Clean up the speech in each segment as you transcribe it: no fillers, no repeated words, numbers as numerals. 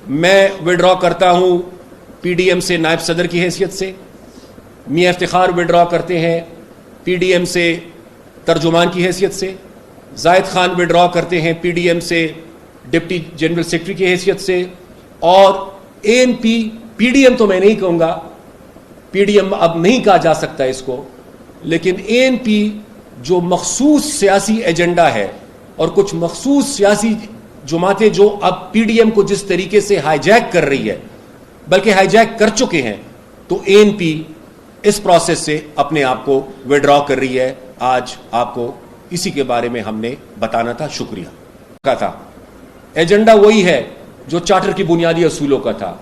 میں وڈرا کرتا ہوں پی ڈی ایم سے نائب صدر کی حیثیت سے. میاں افتخار وڈرا کرتے ہیں پی ڈی ایم سے ترجمان کی حیثیت سے. زاہد خان وڈرا کرتے ہیں پی ڈی ایم سے ڈپٹی جنرل سیکرٹری کی حیثیت سے. اور A N P P D M تو میں نہیں کہوں گا, پی ڈی ایم اب نہیں کہا جا سکتا اس کو, لیکن اے این پی جو مخصوص سیاسی ایجنڈا ہے اور کچھ مخصوص سیاسی جماعتیں جو اب پی ڈی ایم کو جس طریقے سے ہائی جیک کر رہی ہے, بلکہ ہائی جیک کر چکے ہیں, تو اے این پی اس پروسیس سے اپنے آپ کو وڈرا کر رہی ہے. آج آپ کو اسی کے بارے میں ہم نے بتانا تھا. شکریہ. کا تھا ایجنڈا وہی ہے جو چارٹر کی بنیادی اصولوں کا تھا.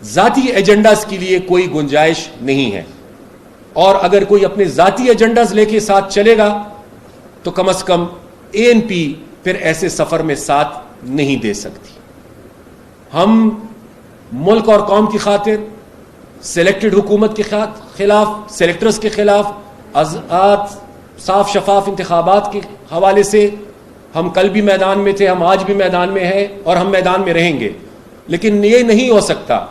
ذاتی ایجنڈاز کے لیے کوئی گنجائش نہیں ہے, اور اگر کوئی اپنے ذاتی ایجنڈاز لے کے ساتھ چلے گا تو کم از کم اے این پی پھر ایسے سفر میں ساتھ نہیں دے سکتی. ہم ملک اور قوم کی خاطر, سلیکٹڈ حکومت کے خلاف, سلیکٹرز کے خلاف, آزاد صاف شفاف انتخابات کے حوالے سے ہم کل بھی میدان میں تھے, ہم آج بھی میدان میں ہیں اور ہم میدان میں رہیں گے. لیکن یہ نہیں ہو سکتا,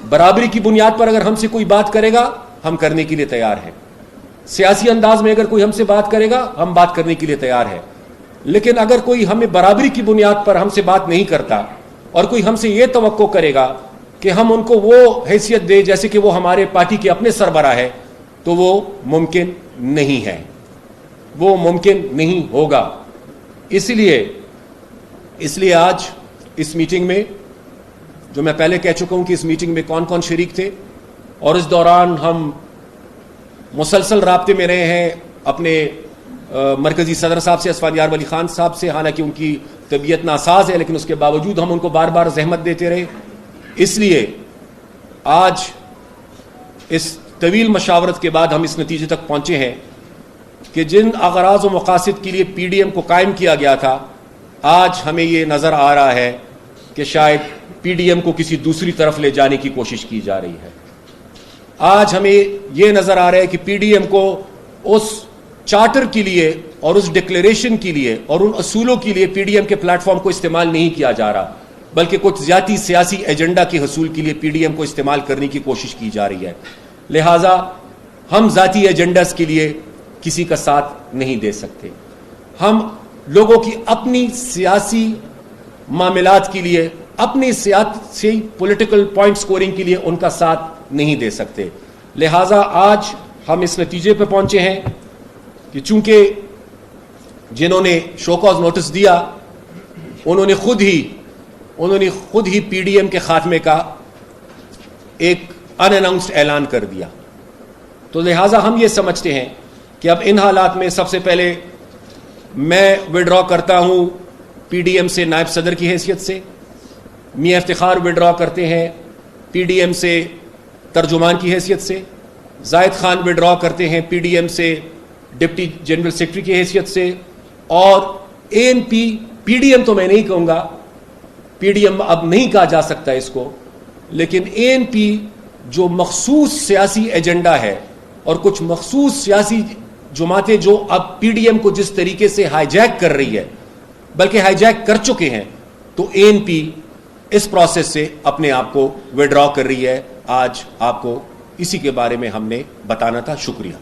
برابری کی بنیاد پر اگر ہم سے کوئی بات کرے گا ہم کرنے کے لیے تیار ہیں. سیاسی انداز میں اگر کوئی ہم سے بات کرے گا ہم بات کرنے کے لیے تیار ہیں. لیکن اگر کوئی ہمیں برابری کی بنیاد پر ہم سے بات نہیں کرتا اور کوئی ہم سے یہ توقع کرے گا کہ ہم ان کو وہ حیثیت دے جیسے کہ وہ ہمارے پارٹی کے اپنے سربراہ ہے, تو وہ ممکن نہیں ہے, وہ ممکن نہیں ہوگا. اس لیے آج اس میٹنگ میں, جو میں پہلے کہہ چکا ہوں کہ اس میٹنگ میں کون کون شریک تھے, اور اس دوران ہم مسلسل رابطے میں رہے ہیں اپنے مرکزی صدر صاحب سے, اسفندیار ولی خان صاحب سے. حالانکہ ان کی طبیعت ناساز ہے لیکن اس کے باوجود ہم ان کو بار بار زحمت دیتے رہے. اس لیے آج اس طویل مشاورت کے بعد ہم اس نتیجے تک پہنچے ہیں کہ جن اغراض و مقاصد کے لیے پی ڈی ایم کو قائم کیا گیا تھا, آج ہمیں یہ نظر آ رہا ہے کہ شاید پی ڈی ایم کو کسی دوسری طرف لے جانے کی کوشش کی جا رہی ہے. آج ہمیں یہ نظر آ رہا ہے کہ پی ڈی ایم کو اس چارٹر کے لیے اور اس ڈکلیریشن کے لیے اور ان اصولوں کے لیے پی ڈی ایم کے پلیٹ فارم کو استعمال نہیں کیا جا رہا, بلکہ کچھ ذاتی سیاسی ایجنڈا کے حصول کے لیے پی ڈی ایم کو استعمال کرنے کی کوشش کی جا رہی ہے. لہٰذا ہم ذاتی ایجنڈاز کے لیے کسی کا ساتھ نہیں دے سکتے. ہم لوگوں کی اپنی سیاسی معاملات کے لیے, اپنی سیاسی پولیٹیکل پوائنٹ سکورنگ کے لیے ان کا ساتھ نہیں دے سکتے. لہٰذا آج ہم اس نتیجے پہ پہنچے ہیں کہ چونکہ جنہوں نے شو کاز نوٹس دیا انہوں نے خود ہی پی ڈی ایم کے خاتمے کا ایک ان اناؤنسڈ اعلان کر دیا, تو لہٰذا ہم یہ سمجھتے ہیں کہ اب ان حالات میں سب سے پہلے میں وڈرا کرتا ہوں پی ڈی ایم سے نائب صدر کی حیثیت سے. میاں افتخار وڈرا کرتے ہیں پی ڈی ایم سے ترجمان کی حیثیت سے. زاہد خان وڈرا کرتے ہیں پی ڈی ایم سے ڈپٹی جنرل سیکرٹری کی حیثیت سے. اور A N P P D M تو میں نہیں کہوں گا, پی ڈی ایم اب نہیں کہا جا سکتا اس کو, لیکن اے این پی جو مخصوص سیاسی ایجنڈا ہے اور کچھ مخصوص سیاسی جماعتیں جو اب پی ڈی ایم کو جس طریقے سے ہائی جیک کر رہی ہے, بلکہ ہائی جیک کر چکے ہیں, تو اے این پی اس پروسیس سے اپنے آپ کو وڈرا کر رہی ہے. آج آپ کو اسی کے بارے میں ہم نے بتانا تھا. شکریہ.